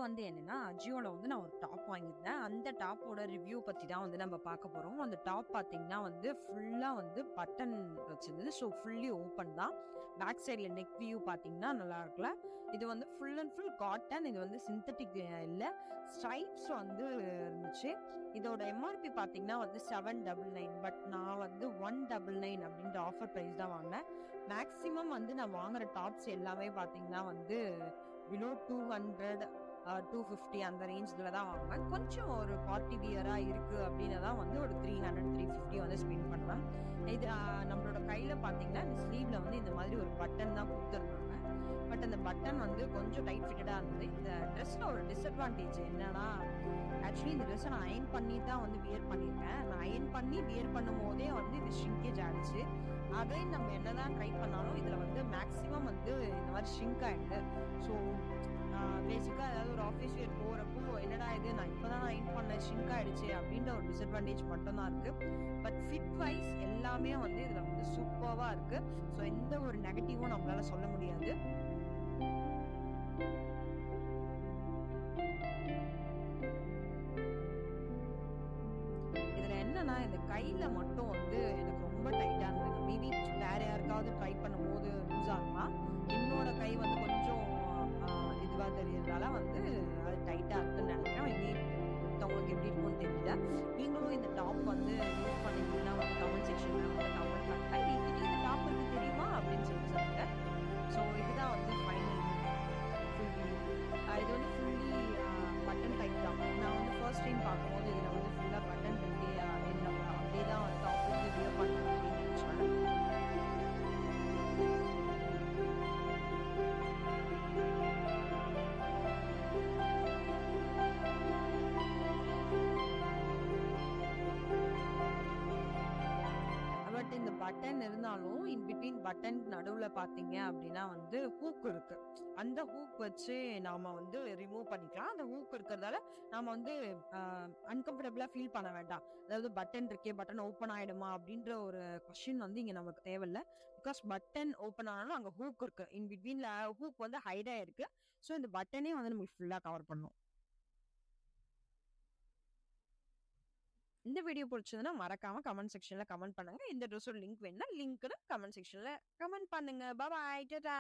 வந்து என்னன்னா, அஜியோல வந்து நான் ஒரு டாப் வாங்கியிருந்தேன். அந்த டாப்போட ரிவ்யூ பத்தி தான் வந்து நம்ம பார்க்க போறோம். அந்த டாப் பார்த்தீங்கன்னா வந்து ஃபுல்லா வந்து பட்டன் வச்சிருந்தது. ஸோ ஃபுல்லி ஓப்பன் தான். பேக் சைட்ல நெக் வியூ பார்த்தீங்கன்னா நல்லா இருக்குல்ல. இது வந்து ஃபுல் அண்ட் ஃபுல் காட்டன். இது வந்து சிந்தெடிக் இல்ல. ஸ்ட்ரைப்ஸ் வந்து இருந்துச்சு. இதோட எம்ஆர்பி பார்த்தீங்கன்னா வந்து 799 பட் நான் வந்து 199 அப்படின்ற ஆஃபர் பிரைஸ் தான் வாங்கினேன். மேக்ஸிமம் வந்து நான் வாங்குற டாப்ஸ் எல்லாமே பார்த்தீங்கன்னா வந்து பிலோ 200 250 அந்த ரேஞ்ச்ல தான் வாங்குவேன். கொஞ்சம் ஒரு பார்ட்டி வியரா இருக்கு அப்படின்னு தான் வந்து ஒரு 300, 350 வந்து ஸ்பெண்ட் பண்ணுவேன். இது நம்மளோட கையில பார்த்தீங்கன்னா, இந்த ஸ்லீவ்ல வந்து இந்த மாதிரி ஒரு பட்டன் தான் குடுத்துருந்தாங்க. பட் அந்த பட்டன் வந்து கொஞ்சம் டைட் ஃபிட்டடா இருந்தது. இந்த ட்ரெஸ்ல ஒரு டிஸ்அட்வான்டேஜ் என்னன்னா, ஆக்சுவலி இந்த ட்ரெஸ்ஸ நான் அயர்ன் பண்ணி தான் வந்து வியர் பண்ணியிருக்கேன். நான் அயர்ன் பண்ணி வியர் பண்ணும்போதே வந்து இது ஷ்ரிங்கேஜ் ஆயிடுச்சு. அகைன் நம்ம என்னதான் ட்ரை பண்ணாலும் இதுல வந்து மேக்ஸிமம் வந்து இந்த மாதிரி ஷ்ரிங்க் ஆயிடுது. ஸோ பேசிக்கா ஏதாவது ஒரு ஆஃபீஸ் வியர் போறப்போ, என்னடா இது நான் இப்பதான் அயர்ன் பண்ணேன் ஷ்ரிங்க் ஆயிடுச்சே அப்படின்ற ஒரு டிஸ்அட்வான்டேஜ் மட்டும் தான் இருக்கு. பட் ஃபிட் வைஸ் எல்லாமே வந்து இதுல வந்து சூப்பர்வா இருக்கு. ஸோ எந்த ஒரு நெகட்டிவும் நம்மளால சொல்ல முடியாது. இதுல என்னன்னா, இந்த கையில மட்டும் வந்து எனக்கு ரொம்ப டைட்டா இருந்தது. மேபி வேற யாருக்காவது ட்ரை பண்ணும்போது லூஸ் ஆகுமா? என்னோட கை வந்து கொஞ்சம் அ இதுவா தெரியறதால வந்து அது டைட்டா இருக்குன்னு நெனைக்கிறேன். மேபி மத்தவங்களுக்கு எப்படி இருக்கும்னு தெரியல. நீங்களும் இந்த டாப் வந்து யூஸ் பண்ணியிருந்தீங்கன்னா வந்து கமெண்ட் செக்ஷன்ல வந்து கமெண்ட் பண்ணுங்க. என்கிட்ட இந்த டாப் இருக்கு தெரியுமா? அப்படின்னு சொல்லுங்க. ஸோ இதுதான் வந்து ஃபைனல் ஃபுல் வியூ. இது வந்து ஃபுல்லி பட்டன் டைப் தான். நான் வந்து ஃபர்ஸ்ட் டைம் பார்க்கும்போது இதுல வந்து ஃபுல்லா பட்டன் இருக்கே இல்ல அப்படியே தான் டாப் வந்து வியர் பண்ணணும் அப்படின்னு நினைச்சேன். பட் இந்த பட்டன் இருந்தாலும் இன் பிட்வீன் பட்டன் நடுவுல பார்த்தீங்க அப்படின்னா வந்து ஹூக் இருக்கு. அந்த ஹூக் வச்சு நாம வந்து ரிமூவ் பண்ணிக்கலாம். அந்த ஹூக் இருக்கிறதால நாம வந்து அன்கம்ஃபர்டபுளா ஃபீல் பண்ண வேண்டாம். அதாவது பட்டன் இருக்கே, பட்டன் ஓப்பன் ஆயிடுமா அப்படின்ற ஒரு கொஸ்டின் வந்து இங்க நமக்கு தேவையில்ல. பிகாஸ் பட்டன் ஓப்பன் ஆனாலும் அங்க ஹூக் இருக்கு. இன் பிட்வீன்ல ஹூக் வந்து ஹைட் ஆயிருக்கு. ஸோ இந்த பட்டனே வந்து நமக்கு ஃபுல்லா கவர் பண்ணும். இந்த வீடியோ பிடிச்சதுன்னா மறக்காம கமெண்ட் செக்ஷன்ல கமெண்ட் பண்ணுங்க. இந்த ட்ரெஸ்ஸோட லிங்க் வேணும்னா லிங்க்னு கமெண்ட் செக்ஷன்ல கமெண்ட் பண்ணுங்க. பாய் டாடா.